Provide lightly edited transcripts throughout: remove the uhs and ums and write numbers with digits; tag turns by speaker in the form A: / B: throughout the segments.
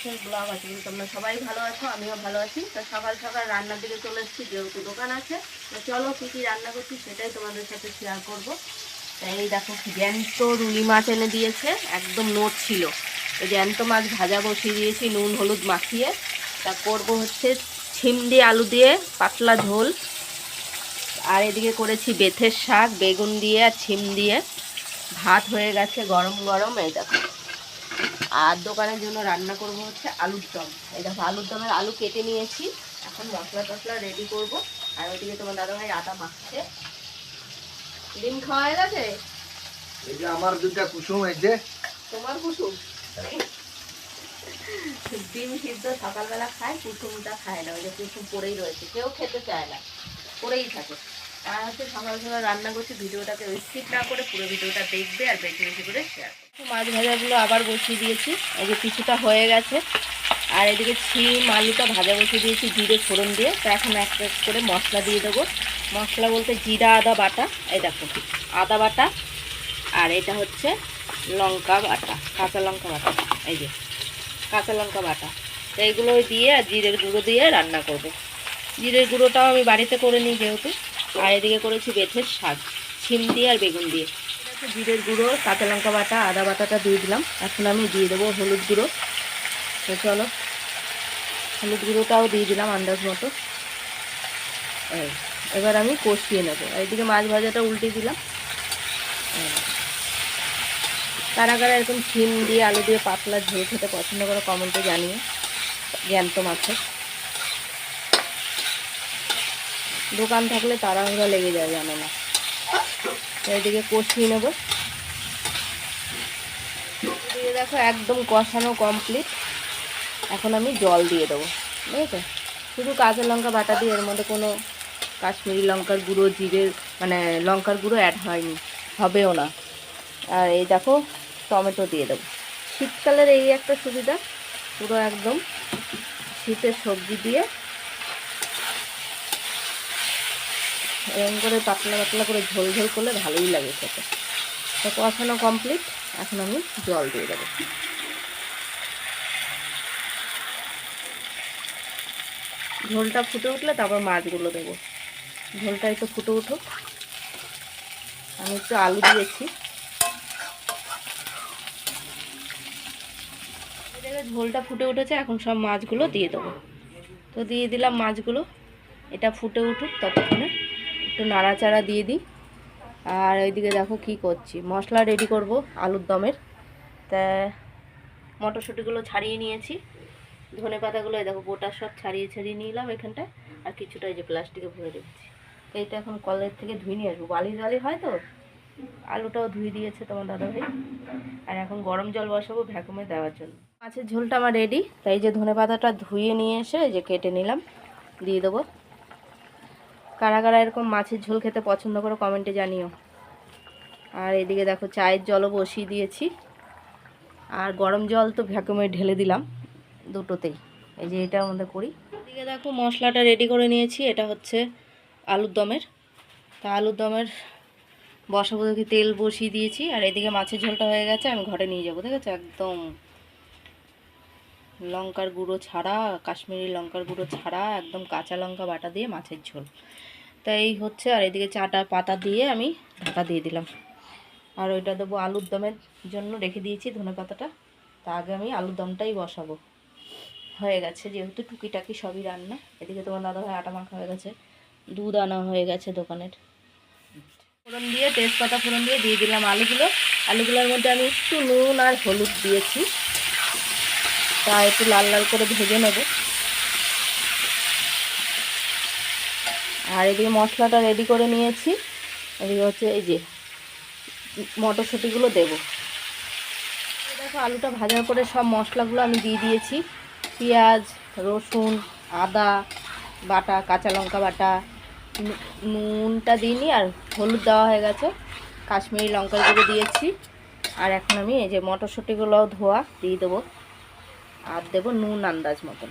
A: মাছের ব্লগ আছে, কিন্তু তোমরা সবাই ভালো আছো, আমিও ভালো আছি। তো সকাল সকাল রান্নার দিকে চলে এসেছি, যেহেতু দোকান আছে। তো চলো কী কী রান্না করছি সেটাই তোমাদের সাথে শেয়ার করবো। তাই এই দেখো জ্যান্ত রুই মাছ এনে দিয়েছে, একদম নোট ছিল। তো জ্যান্ত মাছ ভাজা বসিয়ে দিয়েছি নুন হলুদ মাখিয়ে। তা করবো হচ্ছে ছিম দিয়ে আলু দিয়ে পাতলা ঝোল। আর এদিকে করেছি বেথের শাক বেগুন দিয়ে আর ছিম দিয়ে। ভাত হয়ে গেছে গরম গরম, এই দেখো। আর দোকানের জন্য রান্না করব হচ্ছে আলুর দম। এই দেখো আলুর দমের আলু কেটে নিয়েছি, এখন মশলা টশলা রেডি করব। আর ওইদিকে তোমার দাদাভাই আটা মাখছে। ডিম খাওয়া হয়ে গেছে?
B: এই যে আমার দুইটা কুসুম, এই যে
A: তোমার কুসুম। ডিম সিদ্ধ সকালবেলা খায়, কুসুমটা খায় না। ওই যে কুসুম পড়েই রয়েছে, কেউ খেতে চায় না, পড়েই থাকে। আর হচ্ছে সকাল সকাল রান্না করছি, ভিডিওটাকে স্কিপ না করে পুরো ভিডিওটা দেখবে আর বেশি বেশি করে শেয়ার। মাছ ভাজাগুলো আবার বসিয়ে দিয়েছি, এই যে কিছুটা হয়ে গেছে। আর এদিকে ছিম আলুটা ভাজা বসিয়ে দিয়েছি জিরে ফোড়ন দিয়ে। তো এখন একটা করে মশলা দিয়ে দেবো। মশলা বলতে জিরা আদা বাটা, এই দেখো আদা বাটা। আর এটা হচ্ছে লঙ্কা বাটা, কাঁচা লঙ্কা বাটা, এই যে কাঁচা লঙ্কা বাটা। তো এইগুলো দিয়ে আর জিরের গুঁড়ো দিয়ে রান্না করব। জিরের গুঁড়োটাও আমি বাড়িতে করে নিই যেহেতু। আর এদিকে করেছি বেথের শাক ছিম দিয়ে আর বেগুন দিয়ে। জিরের গুঁড়ো কাঁচা লঙ্কা বাটা আদা বাটাটা দিয়ে দিলাম। এখন আমি দিয়ে দেবো হলুদ গুঁড়ো। তো চলো হলুদ গুঁড়োটাও দিয়ে দিলাম আন্দাজ মতো। এবার আমি কষিয়ে নেব। এইদিকে মাছ ভাজাটা উল্টে দিলাম। কারা কারা এরকম ছিম দিয়ে আলু দিয়ে পাতলা ঝোল খেতে পছন্দ করে কমেন্টে জানিয়ে। জ্যান্ত মাছের দোকান থাকলে তাড়াহুড়া লেগে যায়, জানো না। এইদিকে কষিয়ে নেব। এদিকে দেখো একদম কষানো কমপ্লিট। এখন আমি জল দিয়ে দেবো, বুঝেছো। শুধু কাঁচা লঙ্কা বাটা দিয়ে, এর মধ্যে কোনো কাশ্মীরি লঙ্কার গুঁড়ো জিরের মানে লঙ্কার গুঁড়ো অ্যাড হয়নি, হবেও না। আর এই দেখো টমেটো দিয়ে দেবো। শীতকালের এই একটা সুবিধা, পুরো একদম শীতের সবজি দিয়ে এরকম করে পাতলা পাতলা করে ঝোল ঝোল করলে ভালোই লাগে খেতে। তো কষানো কমপ্লিট, এখন আমি জল দিয়ে দেবো। ঝোলটা ফুটে উঠলে তারপর মাছগুলো দেবো। ঝোলটা একটু ফুটে উঠুক। আমি একটু আলু দিয়েছি। এদিকে ঝোলটা ফুটে উঠেছে, এখন সব মাছগুলো দিয়ে দেবো। তো দিয়ে দিলাম মাছগুলো। এটা ফুটে উঠুক, ততক্ষণে একটু নাড়াচাড়া দিয়ে দিই। আর ওইদিকে দেখো কি করছি, মশলা রেডি করব আলুর দমের। তা মটরশুঁটিগুলো ছাড়িয়ে নিয়েছি, ধনে পাতাগুলো এই দেখো গোটা সব ছাড়িয়ে ছাড়িয়ে নিলাম এখানটায়। আর কিছুটা এই যে প্লাস্টিকে ভরে রেখেছি। তো এইটা এখন কলের থেকে ধুয়ে নিয়ে আসবো, বালি জালি হয় তো। আলুটাও ধুয়ে দিয়েছে তোমার দাদাভাই। আর এখন গরম জল বসাবো ভ্যাকুমে দেওয়ার জন্য। মাছের ঝোলটা আমার রেডি। তাই যে ধনে পাতাটা ধুয়ে নিয়ে এসে এই যে কেটে নিলাম, দিয়ে দেবো। কারা কারা এরকম মাছের ঝোল খেতে পছন্দ করো কমেন্টে জানিও। আর এদিকে দেখো চায়ের জলও বসিয়ে দিয়েছি। আর গরম জল তো ভ্যাকুমে ঢেলে দিলাম দুটোতেই, এই যে এটার মধ্যে করি। এদিকে দেখো মশলাটা রেডি করে নিয়েছি, এটা হচ্ছে আলুর দমের। তা আলুর দমের বসাবো দেখি, তেল বসিয়ে দিয়েছি। আর এদিকে মাছের ঝোলটা হয়ে গেছে, আমি ঘরে নিয়ে যাবো। ঠিক আছে, একদম লঙ্কার গুঁড়ো ছাড়া, কাশ্মীরি লঙ্কার গুঁড়ো ছাড়া, একদম কাঁচা লঙ্কা বাটা দিয়ে মাছের ঝোল। তাই এই হচ্ছে। আর এদিকে চাটা পাতা দিয়ে আমি ঢাকা দিয়ে দিলাম। আর ওইটা দেবো আলুর দমের জন্য রেখে দিয়েছি ধনে পাতাটা। তা আগে আমি আলুর দমটাই বসাবো। হয়ে গেছে যেহেতু টুকিটাকি সবই রান্না। এদিকে তোমার দাদাভাই আটা মাখা হয়ে গেছে, দুধ আনা হয়ে গেছে দোকানের। ফোড়ন দিয়ে তেজপাতা ফোড়ন দিয়ে দিয়ে দিলাম আলুগুলো। আলুগুলোর মধ্যে আমি একটু নুন আর হলুদ দিয়েছি। তা একটু লাল লাল করে ভেজে নেব। আর এদিকে মশলাটা রেডি করে নিয়েছি। এদিকে হচ্ছে এই যে মটরশুঁটিগুলো দেবো। দেখো আলুটা ভাজার পরে সব মশলাগুলো আমি দিয়ে দিয়েছি। পেঁয়াজ রসুন আদা বাটা, কাঁচা লঙ্কা বাটা, নুনটা দিইনি আর হলুদ দেওয়া হয়ে গেছে, কাশ্মীরি লঙ্কার গুঁড়ো দিয়েছি। আর এখন আমি এই যে মটরশুঁটিগুলোও ধোয়া দিয়ে দেবো। আর দেবো নুন আন্দাজ মতন।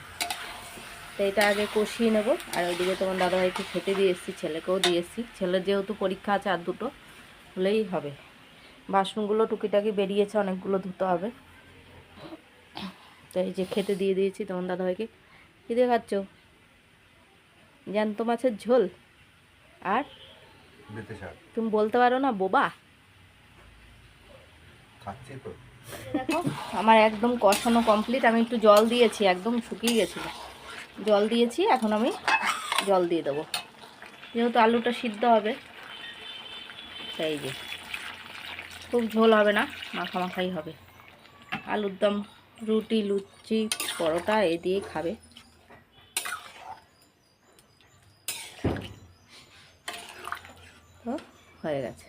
A: তো এটা আগে কষিয়ে নেব। আর ওইদিকে তোমার দাদাভাইকে খেতে দিয়ে এসেছি, ছেলেকেও দিয়ে এসেছি। ছেলের যেহেতু পরীক্ষা আছে আর দুটো হলেই হবে। বাসনগুলো টুকিটাকি বেরিয়েছে, অনেকগুলো ধুতে হবে। তো এই যে খেতে দিয়ে দিয়েছি তোমার দাদাভাইকে। কী দিয়ে খাচ্ছ? জ্যান্ত মাছের ঝোল আর
B: বেঁচে শাক
A: তুমি বলতে পারো না বোবা?
B: খাচ্ছি তো।
A: দেখো আমার একদম কষানো কমপ্লিট। আমি একটু জল দিয়েছি, একদম শুকিয়ে গেছিলো, জল দিয়েছি। এখন আমি জল দিয়ে দেবো, যেহেতু আলুটা সিদ্ধ হবে। তাই যে খুব ঝোল হবে না, মাখামাখাই হবে। আলুর দম, রুটি, লুচি, পরোটা এ দিয়ে খাবে। তো হয়ে গেছে।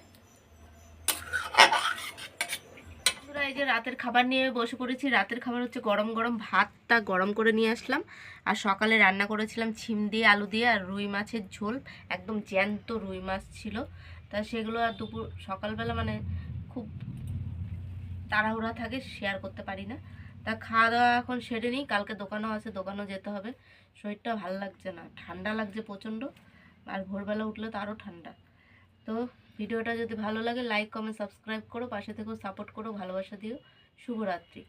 A: এই যে রাতের খাবার নিয়ে বসে পড়েছি। রাতের খাবার হচ্ছে গরম গরম ভাতটা গরম করে নিয়ে আসলাম, আর সকালে রান্না করেছিলাম ছিম দিয়ে আলু দিয়ে আর রুই মাছের ঝোল, একদম জ্যান্ত রুই মাছ ছিল। তা সেগুলো আর দুপুর সকালবেলা মানে খুব তাড়াহুড়া থাকে, শেয়ার করতে পারি না। তা খাওয়া দাওয়া এখন সেরে নিই, কালকে দোকানও আছে, দোকানেও যেতে হবে। শরীরটা ভালো লাগছে না, ঠান্ডা লাগছে প্রচণ্ড, আর ভোরবেলা উঠলে তো আরও ঠান্ডা। তো ভিডিওটা যদি ভালো লাগে লাইক কমেন্ট সাবস্ক্রাইব করো, পাশে থেকেও সাপোর্ট করো, ভালোবাসা দিও। শুভরাত্রি।